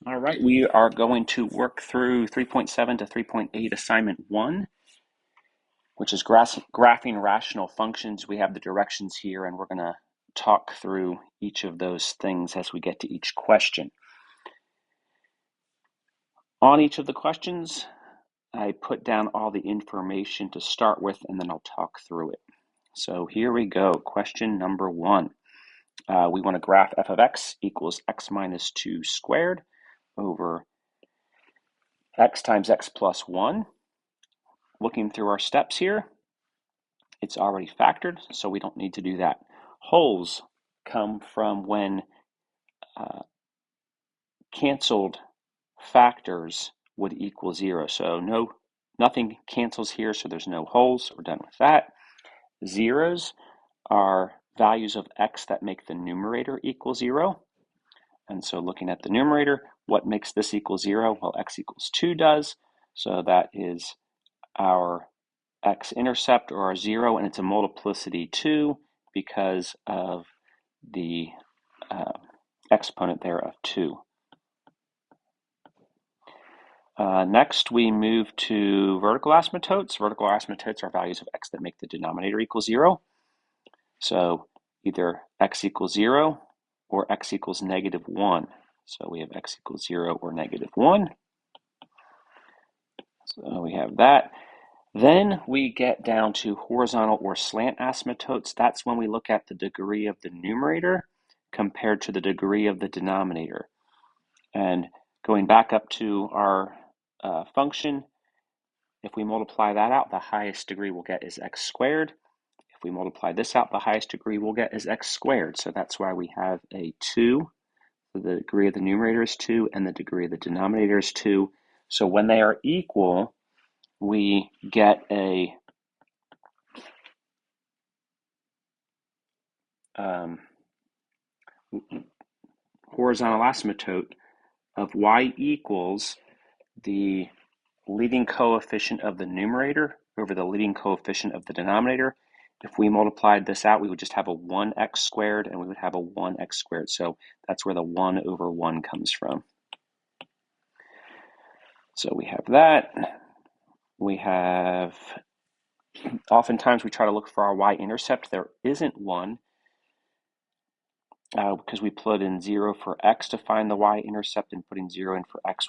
All right, we are going to work through 3.7 to 3.8 assignment 1, which is graphing rational functions. We have the directions here, and we're going to talk through each of those things as we get to each question. On each of the questions, I put down all the information to start with, and then I'll talk through it. So here we go. Question number 1. We want to graph f of x equals x minus 2 squared over x times x plus 1. Looking through our steps here, it's already factored, so we don't need to do that. Holes come from when canceled factors would equal 0. So nothing cancels here, so there's no holes. We're done with that. Zeros are values of x that make the numerator equal 0. And so looking at the numerator, what makes this equal 0? Well, x equals 2 does. So that is our x-intercept, or our 0, and it's a multiplicity 2 because of the exponent there of 2. Next, we move to vertical asymptotes. Vertical asymptotes are values of x that make the denominator equal 0. So either x equals 0 or x equals negative 1. So we have x equals 0 or negative 1. So we have that. Then we get down to horizontal or slant asymptotes. That's when we look at the degree of the numerator compared to the degree of the denominator. And going back up to our function, if we multiply that out, the highest degree we'll get is x squared. If we multiply this out, the highest degree we'll get is x squared. So that's why we have a 2. So the degree of the numerator is 2, and the degree of the denominator is 2. So when they are equal, we get a horizontal asymptote of y equals the leading coefficient of the numerator over the leading coefficient of the denominator. If we multiplied this out, we would just have a 1x squared, and we would have a 1x squared. So that's where the 1 over 1 comes from. So we have that. We have, oftentimes we try to look for our y-intercept. There isn't one because we put in 0 for x to find the y-intercept, and putting 0 in for x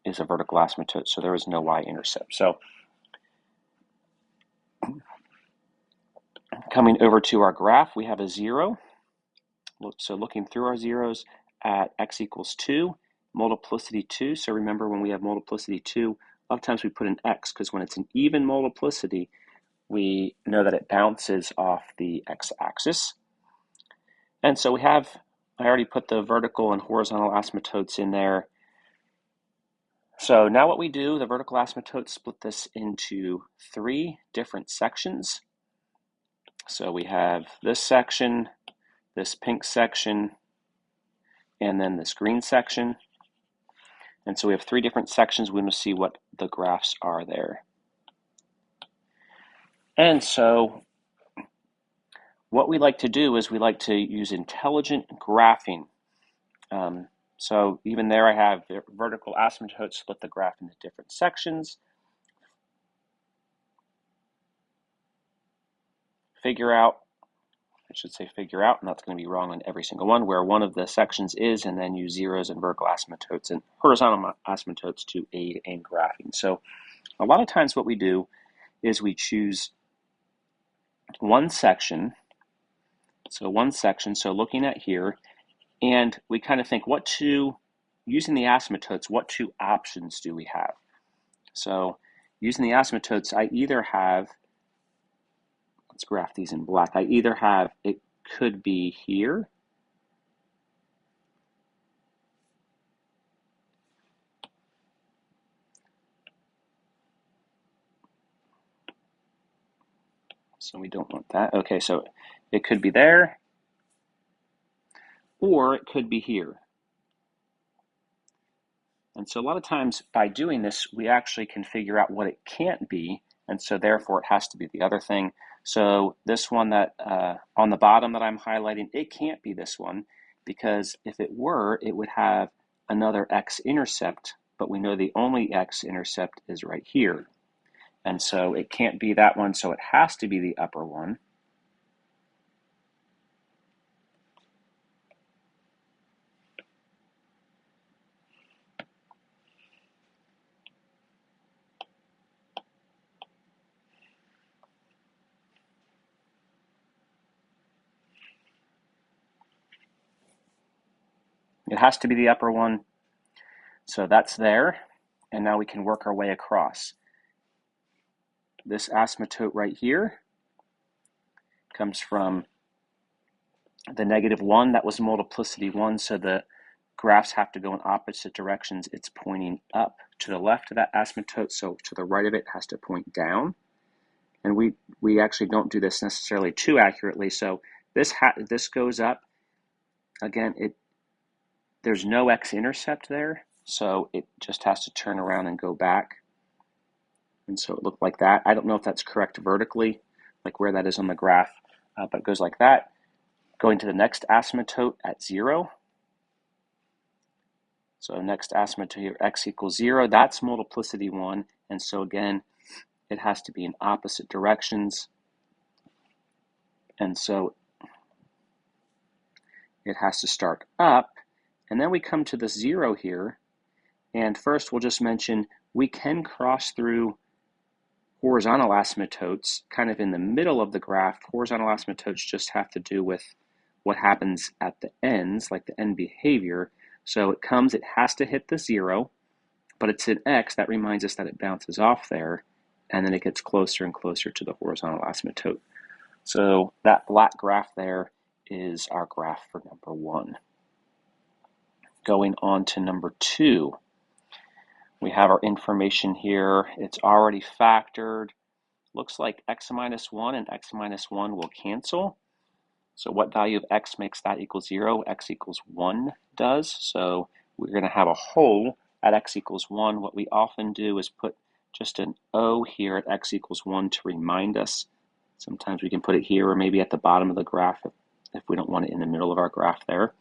is a vertical asymptote, so there is no y-intercept. So coming over to our graph, we have a 0. So looking through our zeros at x equals 2, multiplicity 2. So remember, when we have multiplicity 2, a lot of times we put an x because when it's an even multiplicity, we know that it bounces off the x-axis. And so I already put the vertical and horizontal asymptotes in there. So now what we do, the vertical asymptotes split this into 3 different sections. So we have this section, this pink section, and then this green section. And so we have 3 different sections. We must see what the graphs are there. And so what we like to do is we like to use intelligent graphing. So even there I have vertical asymptotes split the graph into different sections. Figure out, and that's going to be wrong on every single one, where one of the sections is, and then use zeros and vertical asymptotes and horizontal asymptotes to aid in graphing. So a lot of times what we do is we choose one section, so looking at here, and we kind of think using the asymptotes, what 2 options do we have? So using the asymptotes, I either have, let's graph these in black, it could be here, so we don't want that. Okay, so it could be there, or it could be here. And so a lot of times by doing this, we actually can figure out what it can't be, and so therefore it has to be the other thing. So this one that on the bottom that I'm highlighting, it can't be this one, because if it were, it would have another x-intercept, but we know the only x-intercept is right here. And so it can't be that one, so it has to be the upper one. It has to be the upper one. So that's there. And now we can work our way across. This asymptote right here comes from the -1. That was multiplicity 1. So the graphs have to go in opposite directions. It's pointing up to the left of that asymptote. So to the right of it has to point down. And we actually don't do this necessarily too accurately. So this goes up. Again, there's no x-intercept there, so it just has to turn around and go back. And so it looked like that. I don't know if that's correct vertically, like where that is on the graph, but it goes like that. Going to the next asymptote at 0. So next asymptote here, x equals 0. That's multiplicity 1. And so again, it has to be in opposite directions. And so it has to start up. And then we come to the 0 here. And first we'll just mention we can cross through horizontal asymptotes kind of in the middle of the graph. Horizontal asymptotes just have to do with what happens at the ends, like the end behavior. So it comes, it has to hit the 0, but it's an x. That reminds us that it bounces off there, and then it gets closer and closer to the horizontal asymptote. So that black graph there is our graph for number 1. Going on to number 2. We have our information here. It's already factored. Looks like x minus 1 and x minus 1 will cancel. So what value of x makes that equal 0? X equals 1 does. So we're going to have a hole at x equals 1. What we often do is put just an O here at x equals 1 to remind us. Sometimes we can put it here or maybe at the bottom of the graph if we don't want it in the middle of our graph there.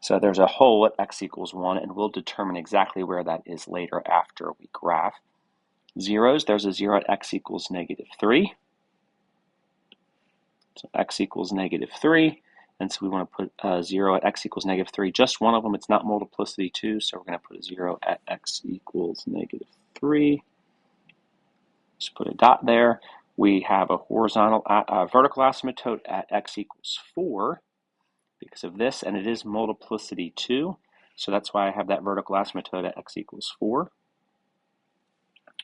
So there's a hole at x equals 1, and we'll determine exactly where that is later after we graph. Zeros, there's a 0 at x equals -3. So x equals -3. And so we want to put a 0 at x equals -3. Just one of them, it's not multiplicity 2, so we're going to put a 0 at x equals -3. Just put a dot there. We have a vertical asymptote at x equals 4 because of this, and it is multiplicity 2. So that's why I have that vertical asymptote at x equals 4.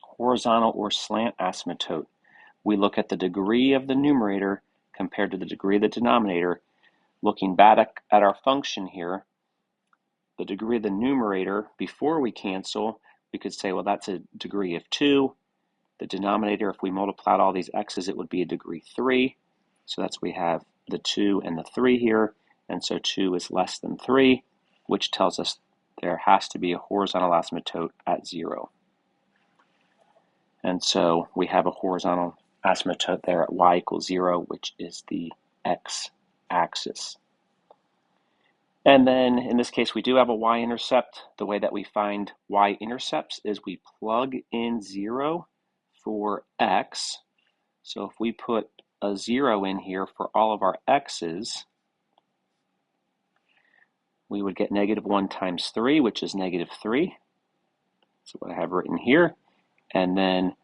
Horizontal or slant asymptote. We look at the degree of the numerator compared to the degree of the denominator. Looking back at our function here, the degree of the numerator, before we cancel, we could say, well, that's a degree of 2. The denominator, if we multiplied all these x's, it would be a degree 3. So that's we have the 2 and the 3 here. And so 2 is less than 3, which tells us there has to be a horizontal asymptote at 0. And so we have a horizontal asymptote there at y equals 0, which is the x-axis. And then in this case, we do have a y-intercept. The way that we find y-intercepts is we plug in 0 for x. So if we put a 0 in here for all of our x's, we would get -1 times 3, which is -3. That's what I have written here. And then,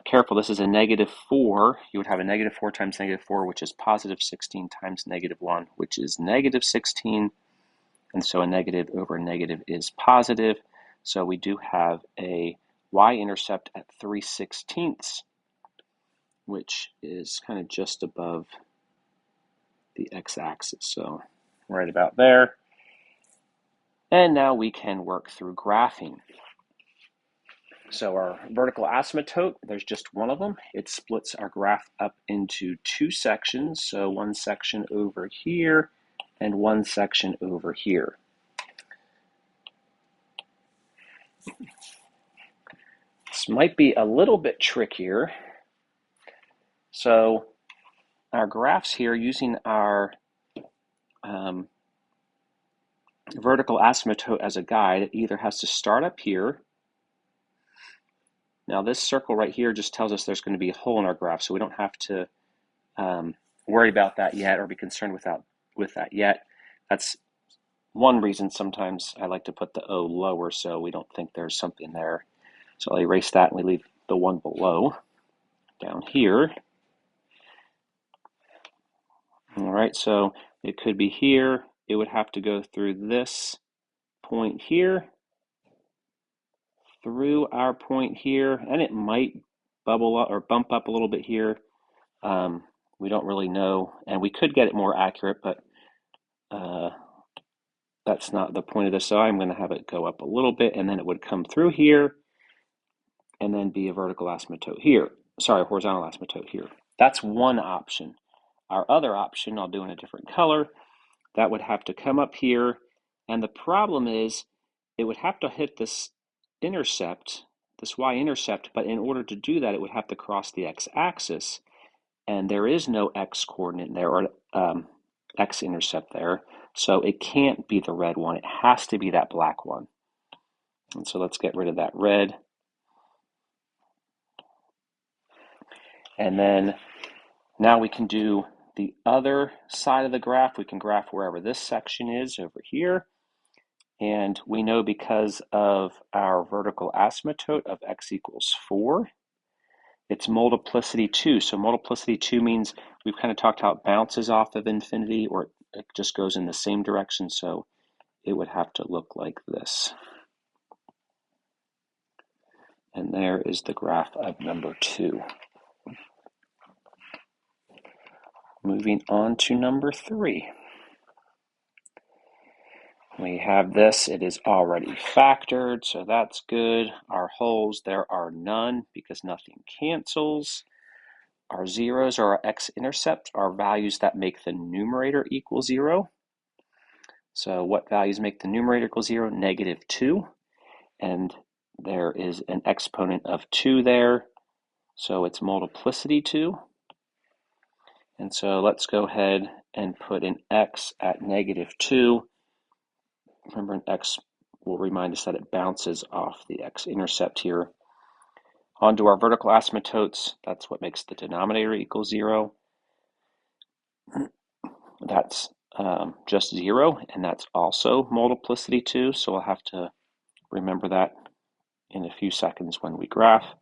careful, this is a -4. You would have a -4 times -4, which is +16 times -1, which is -16. And so a negative over a negative is positive. So we do have a y-intercept at 3/16, which is kind of just above the x-axis. So right about there. And now we can work through graphing. So our vertical asymptote, there's just one of them. It splits our graph up into 2 sections. So one section over here and one section over here. This might be a little bit trickier. So our graphs here, using our vertical asymptote as a guide, it either has to start up here. Now this circle right here just tells us there's going to be a hole in our graph, so we don't have to worry about that yet or be concerned with that yet. That's one reason sometimes I like to put the O lower so we don't think there's something there. So I'll erase that and we leave the one below down here. All right, so it could be here. It would have to go through this point here, through our point here, and it might bubble up or bump up a little bit here. We don't really know, and we could get it more accurate, but that's not the point of this. So I'm going to have it go up a little bit, and then it would come through here, and then be a vertical asymptote here. Sorry, horizontal asymptote here. That's one option. Our other option, I'll do in a different color, that would have to come up here, and the problem is it would have to hit this intercept, this y-intercept, but in order to do that, it would have to cross the x-axis, and there is no x-coordinate there, or x-intercept there, so it can't be the red one. It has to be that black one. And so let's get rid of that red. And then now we can do the other side of the graph. We can graph wherever this section is over here. And we know because of our vertical asymptote of x equals 4, it's multiplicity 2. So multiplicity 2 means we've kind of talked how it bounces off of infinity, or it just goes in the same direction. So it would have to look like this. And there is the graph of number 2. Moving on to number 3. We have this, it is already factored, so that's good. Our holes, there are none because nothing cancels. Our zeros are our x-intercept, our values that make the numerator equal 0. So what values make the numerator equal 0? -2. And there is an exponent of 2 there, so it's multiplicity 2. And so let's go ahead and put an x at -2. Remember, an x will remind us that it bounces off the x-intercept here. Onto our vertical asymptotes, that's what makes the denominator equal 0. That's just 0, and that's also multiplicity 2, so we'll have to remember that in a few seconds when we graph.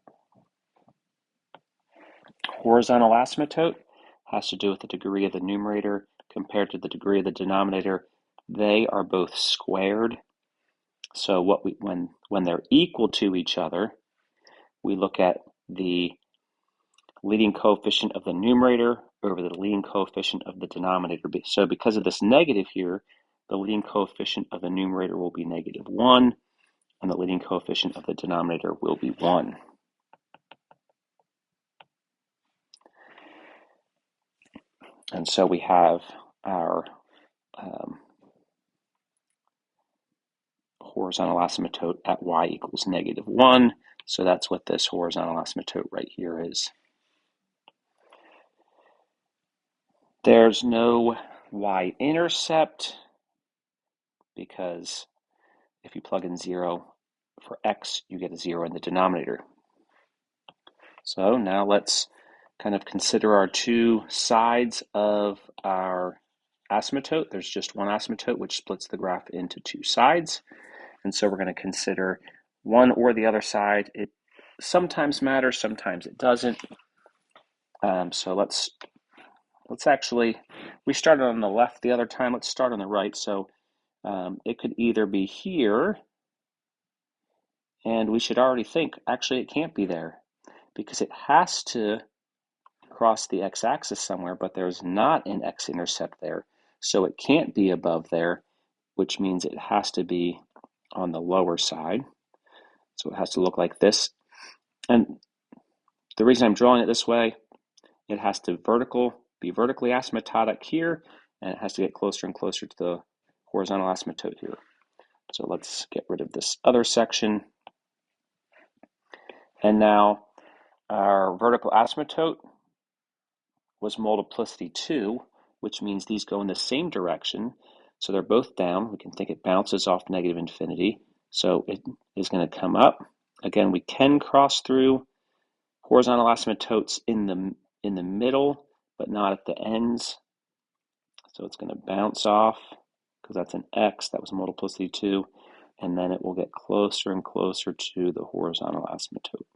Horizontal asymptote has to do with the degree of the numerator compared to the degree of the denominator. They are both squared. So when they're equal to each other, we look at the leading coefficient of the numerator over the leading coefficient of the denominator. So because of this negative here, the leading coefficient of the numerator will be -1, and the leading coefficient of the denominator will be 1. And so we have our horizontal asymptote at y equals -1. So that's what this horizontal asymptote right here is. There's no y-intercept because if you plug in 0 for x, you get a 0 in the denominator. So now let's kind of consider our two sides of our asymptote. There's just one asymptote, which splits the graph into two sides. And so we're going to consider one or the other side. It sometimes matters, sometimes it doesn't. So let's actually, we started on the left the other time. Let's start on the right. So it could either be here, and we should already think, actually it can't be there because it has to cross the x-axis somewhere, but there's not an x-intercept there. So it can't be above there, which means it has to be on the lower side. So it has to look like this. And the reason I'm drawing it this way, it has to be vertically asymptotic here, and it has to get closer and closer to the horizontal asymptote here. So let's get rid of this other section. And now our vertical asymptote was multiplicity 2, which means these go in the same direction. So they're both down. We can think it bounces off negative infinity. So it is going to come up. Again, we can cross through horizontal asymptotes in the middle, but not at the ends. So it's going to bounce off because that's an x, that was multiplicity 2, and then it will get closer and closer to the horizontal asymptote.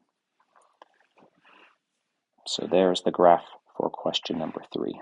So there's the graph for question number 3.